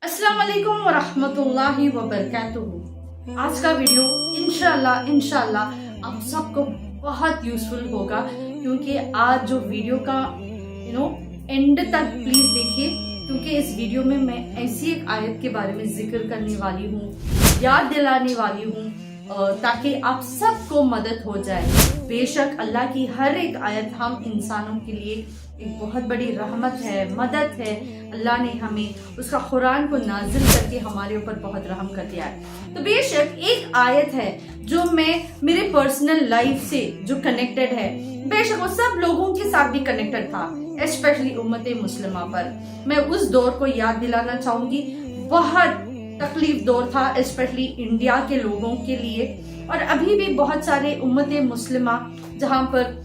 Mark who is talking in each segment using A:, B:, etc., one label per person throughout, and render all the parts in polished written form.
A: अस्सलाम वालेकुम वरहमतुल्लाहि वबरकातुहू। आज का वीडियो इंशाल्लाह आप सबको बहुत यूजफुल होगा, क्योंकि आज जो वीडियो का एंड तक प्लीज देखिए, क्योंकि इस वीडियो में मैं ऐसी एक आयत के बारे में जिक्र करने वाली हूँ, याद दिलाने वाली हूँ, ताकि आप सबको मदद हो जाए। बेशक अल्लाह की हर एक आयत हम इंसानों के लिए एक बहुत बड़ी रहमत है, मदद है। अल्लाह ने हमें उसका कुरान को नाजिल करके हमारे ऊपर बहुत रहम कर दिया है। तो बेशक एक आयत है जो मैं मेरे पर्सनल लाइफ से जो कनेक्टेड है, बेशक वो सब लोगों के साथ भी कनेक्टेड था, स्पेशली उम्मत मुस्लिमा पर। मैं उस दौर को याद दिलाना चाहूंगी। बहुत तकलीफ दौर था, स्पेशली इंडिया के लोगों के लिए, और अभी भी बहुत सारे उम्मत मुस्लिमा जहाँ पर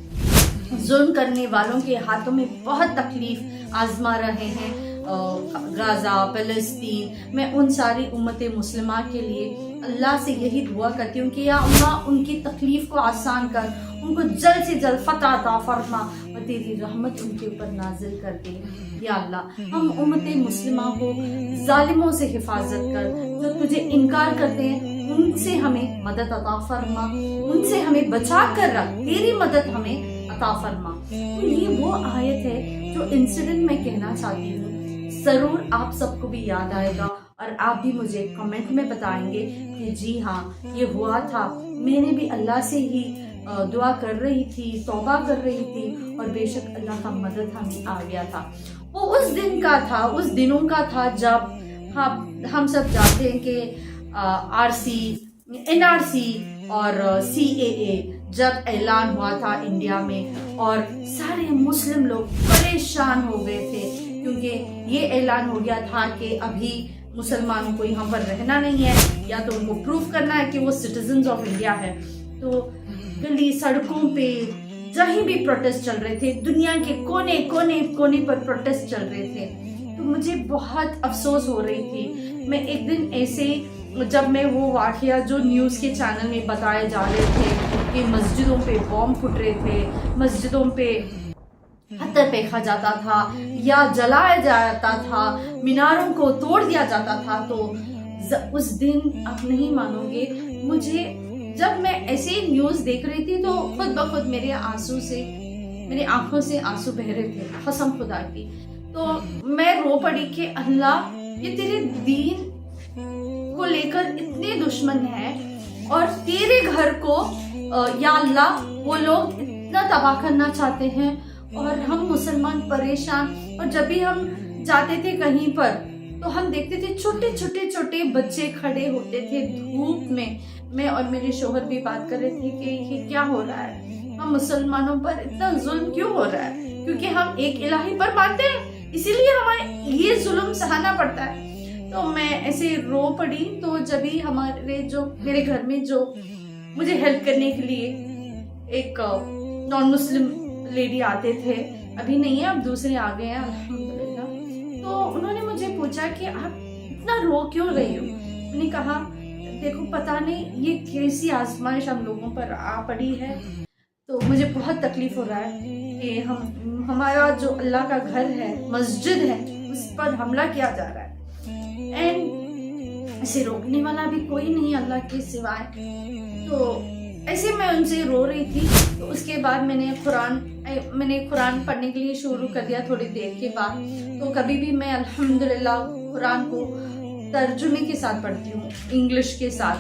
A: जुल्म करने वालों के हाथों में बहुत तकलीफ आजमा रहे हैं। गाजा, फलस्तीन, मैं उन सारी उम्मत मुस्लिमा के लिए अल्लाह से यही दुआ करती हूँ कि या अल्लाह उनकी तकलीफ को आसान कर, उनको जल्द से जल्द फतह अता फरमा और तेरी रहमत उनके ऊपर नाजिल कर दे। या अल्लाह, हम उम्मत मुस्लिमा को जालिमों से हिफाजत कर, जो तुझे इनकार करते हैं उनसे हमें मदद अता फरमा, उनसे हमें बचा कर रख, तेरी मदद हमें अता फरमा। तो ये वो आयत है जो इंसिडेंट मैं कहना चाहती हूँ, जरूर आप सबको भी याद आएगा और आप भी मुझे कमेंट में बताएंगे कि जी हाँ, ये हुआ था। मैंने भी अल्लाह से ही दुआ कर रही थी, तौबा कर रही थी, और बेशक अल्लाह का मदद हमें आ गया था। वो उस दिन का था, उस दिनों का था जब हम सब जानते हैं कि आरसी, एनआरसी और सीएए जब ऐलान हुआ था इंडिया में, और सारे मुस्लिम लोग परेशान हो गए थे, क्योंकि ये ऐलान हो गया था कि अभी मुसलमानों को यहाँ पर रहना नहीं है, या तो उनको प्रूव करना है कि वो सिटीजन्स ऑफ इंडिया है। तो गली सड़कों पे जहीं भी प्रोटेस्ट चल रहे थे, दुनिया के कोने कोने कोने पर प्रोटेस्ट चल रहे थे। तो मुझे बहुत अफसोस हो रही थी। मैं एक दिन ऐसे, जब मैं वो वाक़या जो न्यूज़ के चैनल में बताए जा रहे थे कि मस्जिदों पे बॉम्ब फुट रहे थे, मस्जिदों पे पत्थर फेंका जाता था या जलाया जाता था, मीनारों को तोड़ दिया जाता था, तो उस दिन आप नहीं मानोगे, मुझे जब मैं ऐसे न्यूज़ देख रही थी तो खुद ब खुद मेरे मेरी आंखों से आंसू बह रहे थे, कसम खुदा की। तो मैं रो पड़ी कि अल्लाह, ये तेरे दीन को लेकर इतने दुश्मन हैं, और तेरे घर को या अल्लाह वो लोग इतना तबाह करना चाहते हैं, और हम मुसलमान परेशान। और जब भी हम जाते थे कहीं पर तो हम देखते थे छोटे बच्चे खड़े होते थे धूप में। मैं और मेरे शोहर भी बात कर रहे थे कि ये क्या हो रहा है, हम मुसलमानों पर इतना जुल्म क्यों हो रहा है, क्योंकि हम एक इलाही पर मानते हैं, इसीलिए हमें ये जुल्म सहना पड़ता है। तो मैं ऐसे रो पड़ी। तो जब भी मेरे घर में जो मुझे हेल्प करने के लिए एक नॉन मुस्लिम लेडी आते थे, अभी नहीं है, अब दूसरे आ गए हैं अल्हम्दुलिल्लाह, तो उन्होंने मुझे पूछा कि आप इतना रो क्यों रही हो। मैंने कहा देखो, पता नहीं ये कैसी आजमाइश हम लोगों पर आ पड़ी है, तो मुझे बहुत तकलीफ हो रहा है कि हमारा जो अल्लाह का घर है, मस्जिद है, उस पर हमला किया जा रहा है, एंड इसे रोकने वाला भी कोई नहीं अल्लाह के सिवाय। तो ऐसे मैं उनसे रो रही थी। तो उसके बाद मैंने कुरान पढ़ने के लिए शुरू कर दिया थोड़ी देर के बाद। तो कभी भी मैं अल्हम्दुलिल्लाह कुरान को तर्जुमे के साथ पढ़ती हूँ, इंग्लिश के साथ।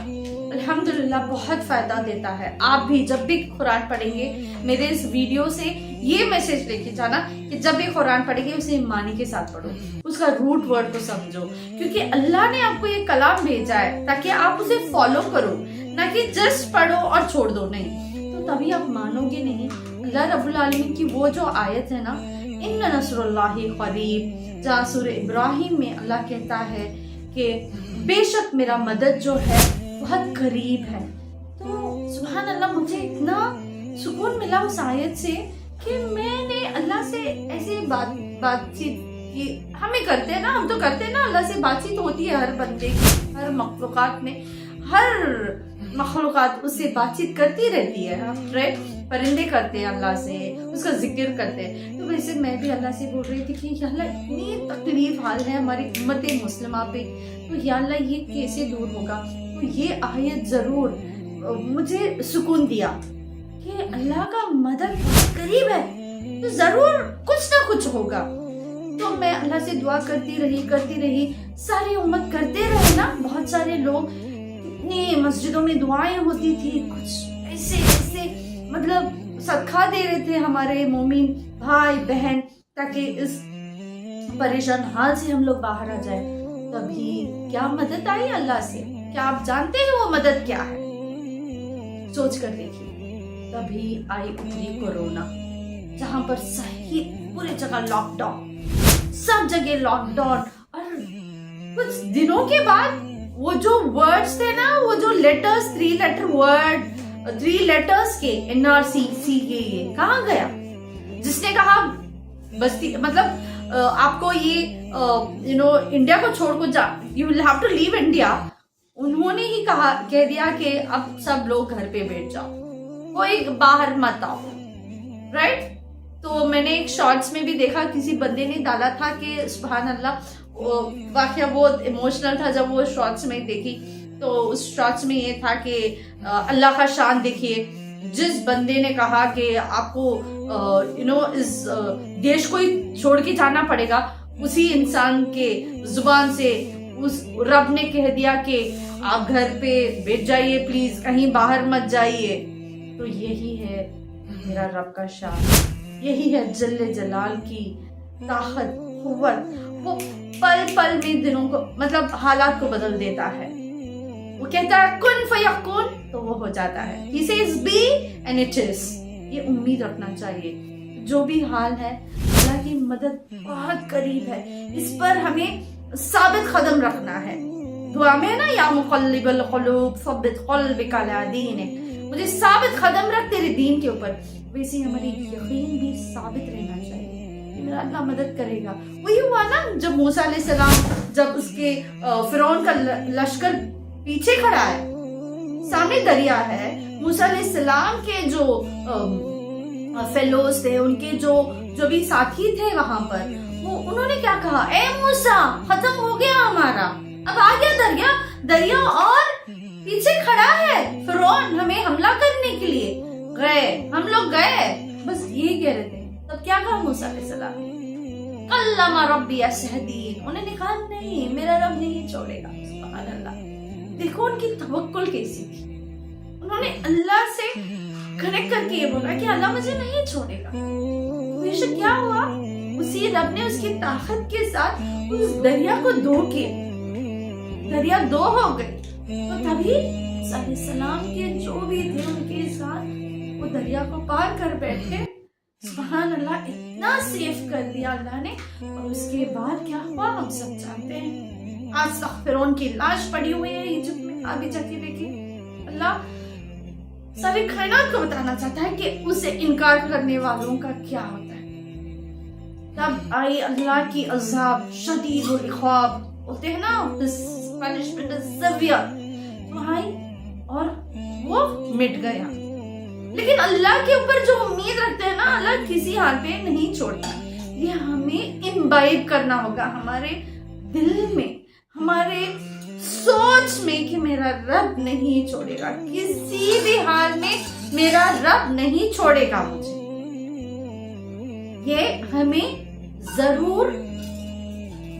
A: अल्हम्दुलिल्लाह बहुत फ़ायदा देता है। आप भी जब भी कुरान पढ़ेंगे, मेरे इस वीडियो से ये मैसेज लेके जाना कि जब भी कुरान पढ़ेंगे उसे ईमानी के साथ पढ़ो, उसका रूट वर्ड को समझो, क्योंकि अल्लाह ने आपको ये कलाम भेजा है ताकि आप उसे फॉलो करो, ना कि जस्ट पढ़ो और छोड़ दो। नहीं तो तभी आप मानोगे नहीं। अल्लाह रब्बुल आलमीन की वो जो आयत है ना, इन्ना नस्रुल्लाहि करीब, जहाँ सूरह इब्राहिम में अल्लाह कहता है कि बेशक मेरा मदद जो है बहुत करीब है। तो सुभान अल्लाह, मुझे इतना सुकून मिला उस आयत से कि मैंने अल्लाह से ऐसे बातचीत की। हमें करते हैं ना, हम तो करते हैं ना, अल्लाह से बातचीत होती है हर बंदे की, हर मखलूकात में, हर मखलूक़ात उससे बातचीत करती रहती है, राइट। परिंदे करते हैं अल्लाह से, उसका जिक्र करते हैं। तो वैसे मैं भी अल्लाह से बोल रही थी कि या अल्लाह इतनी तकलीफ हाल है हमारी उम्मत मुस्लिमा पे, तो या अल्लाह ये कैसे दूर होगा। तो ये आयत ज़रूर मुझे सुकून दिया कि अल्लाह का मदद बहुत करीब है, तो ज़रूर कुछ ना कुछ होगा। तो मैं अल्लाह से दुआ करती रही, सारी उम्मत करते रहे ना। बहुत सारे लोग, इतनी मस्जिदों में दुआएं होती थी, कुछ ऐसे मतलब सदका दे रहे थे हमारे मोमिन भाई बहन, ताकि इस परेशान हाल से हम लोग बाहर आ जाए। तभी क्या मदद आई अल्लाह से, क्या आप जानते हैं वो मदद क्या है? सोच कर देखिए। तभी आई उतरी कोरोना, जहां पर सही पूरी जगह लॉकडाउन, सब जगह लॉकडाउन। और कुछ दिनों के बाद वो जो वर्ड्स थे ना, वो जो लेटर्स, 3 लेटर्स के NRC ये कहाँ गया? जिसने कहा बस्ती मतलब आपको ये इंडिया को छोड़ को जा, you will have to leave India, उन्होंने ही कह दिया कि अब सब लोग घर पे बैठ जाओ, कोई बाहर मत आओ, राइट। तो मैंने एक शॉर्ट्स में भी देखा, किसी बंदे ने डाला था कि सुभान अल्लाह, वाकया बहुत इमोशनल था जब वो शॉर्ट्स में देखी। तो उस शॉर्ट्स में ये था कि अल्लाह का शान देखिए, जिस बंदे ने कहा कि आपको इस देश को ही छोड़ के जाना पड़ेगा, उसी इंसान के जुबान से उस रब ने कह दिया कि आप घर पे बैठ जाइए प्लीज, कहीं बाहर मत जाइए। तो यही है मेरा रब का शान, यही है जल्ले जलाल की ताकत, कुव्वत। वो पल पल में दिनों को मतलब हालात को बदल देता है। वो कहता है कुन फयकुन, तो वो हो जाता है। He says be and it is। ये उम्मीद रखना चाहिए। जो भी हाल है, अल्लाह की मदद बहुत करीब है। इस पर हमें साबित कदम रखना है। दुआ में ना, या मुक़ल्लिबल क़ुलूब सब्बित क़ल्बी अला दीनिक, मुझे साबित कदम रख तेरे दीन के ऊपर। वैसे हमारी यकीन भी साबित रहना चाहिए, मेरा अल्लाह मदद करेगा। वही हुआ ना जब मूसा अलैहिस्सलाम, जब उसके फिरौन का लश्कर पीछे खड़ा है, सामने दरिया है, मूसा अलैहिस्सलाम के जो फेलोज थे, उनके जो भी साथी थे वहां पर, वो उन्होंने क्या कहा, ए मूसा खत्म हो गया हमारा, अब आ गया दरिया और पीछे खड़ा है फिरौन हमें हमला करने के लिए। हम लोग गए, बस ये कह रहे थे। तब क्या कहा मूसा अलैहिस्सलाम, कल्लमा रब्बी असहदीन, उन्होंने कहा नहीं, मेरा रब नहीं छोड़ेगा। सुभान अल्लाह, देखो उनकी तवक्कुल कैसी थी। उन्होंने अल्लाह से कनेक्ट करके ये बोला कि अल्लाह मुझे नहीं छोड़ेगा। बेशक क्या हुआ, उसी रब ने उसकी ताकत के साथ उस दरिया को दरिया दो हो गई। तो तभी सलाम के जो भी थे उनके साथ वो दरिया को पार कर बैठे। सुभान अल्लाह, इतना सेफ कर दिया अल्लाह ने। और उसके बाद क्या हुआ हम सब जानते हैं। आज तक फिरौन की लाश पड़ी हुई है इजिप्ट में, अभी जाके देखिए। अल्लाह सारी कायनात को बताना चाहता है कि उसे इनकार करने वालों का क्या होता है। तब आई अल्लाह की अज़ाब, शदीदुल इक़ाब, बोलते हैं ना, पनिशमेंट सेवियर, तो आई और वो मिट गया। लेकिन अल्लाह के ऊपर जो उम्मीद रखते हैं ना, अल्लाह किसी हाल पे नहीं छोड़ता। ये हमें इम्बाइब करना होगा हमारे दिल में, हमारे सोच में कि मेरा रब नहीं छोड़ेगा, किसी भी हाल में मेरा रब नहीं छोड़ेगा मुझे। ये हमें जरूर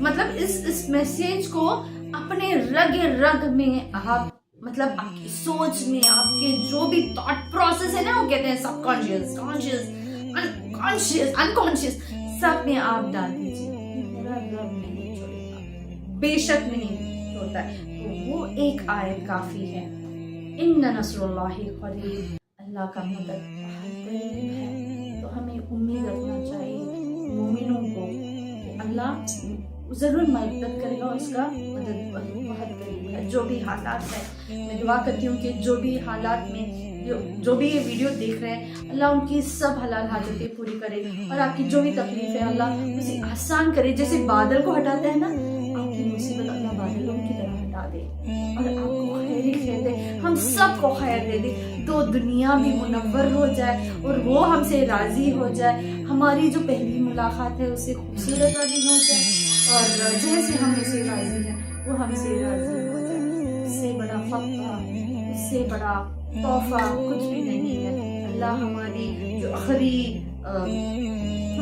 A: मतलब इस मैसेज को अपने रग में आप मतलब आपकी सोच में, आपके जो भी थॉट प्रोसेस है ना, वो कहते हैं सबकॉन्शियस, कॉन्शियस, अनकॉन्शियस, सब में आप डाल दीजिए। मेरा रब नहीं छोड़ेगा, बेशक नहीं छोड़ता है। तो वो एक आयत काफी है, इन्ना नस्रुल्लाहि करीब, अल्लाह का मदद बहुत करीब है। तो हमें उम्मीद रखना चाहिए मोमिनों को कि अल्लाह जरूर मदद करेगा, उसका मदद बहुत करीब है। जो भी हालात है, मैं दुआ करती हूँ कि जो भी हालात में जो भी ये वीडियो देख रहे हैं, अल्लाह उनकी सब हलाल हाजतें पूरी करे और आपकी जो भी तकलीफ है अल्लाह उसे आसान करे। जैसे बादल को हटाता है ना, आपकी मुसीबत अल्लाह बादलों की तरह हटा दे और आपको खैर ही खैर दे, हम सबको खैर दे दे, तो दुनिया भी मुनव्वर हो जाए और वो हमसे राज़ी हो जाए, हमारी जो पहली मुलाकात है उससे खूबसूरत वाली हो जाए और जैसे हम उससे राज़ी हैं वो हमसे राज़ी हो जाए। उससे बड़ा फ़ख्र, उससे बड़ा तोहफ़ा कुछ भी नहीं है। अल्लाह हमारी जो आखिरी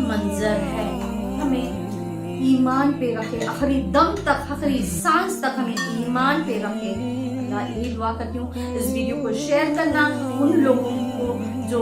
A: मंजर है हमें ईमान पे रखे, आखिरी दम तक, आखिरी सांस तक हमें ईमान पे रखे। अल्लाह यही दुआ करती हूँ। इस वीडियो को शेयर करना उन लोगों को जो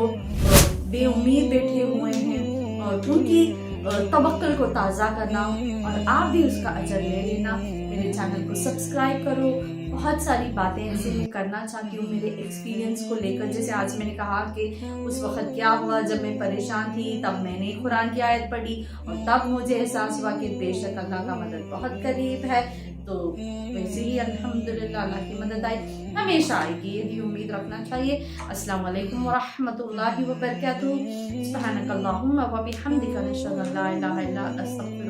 A: बेउम्मीद बैठे हुए हैं और उनकी तवक्कुल को ताज़ा करना, और आप भी उसका अजर ले लेना। मेरे चैनल को सब्सक्राइब करो। बहुत सारी बातें ऐसे मैं करना चाहती हूँ मेरे एक्सपीरियंस को लेकर। जैसे आज मैंने कहा कि उस वक़्त क्या हुआ जब मैं परेशान थी, तब मैंने कुरान की आयत पढ़ी और तब मुझे एहसास हुआ कि बेशक अल्लाह का मदद बहुत करीब है। तो वैसे ही अल्हम्दुलिल्लाह अल्लाह की मदद आई, हमेशा आएगी, ये उम्मीद रखना चाहिए। अस्सलाम वालेकुम व रहमतुल्लाहि व बरकातुहू। सुब्हानकल्लाहुम्मा व बिहम्दिका, नशहदु अन ला इलाहा इल्ला अंता, अस्तगफिरुका।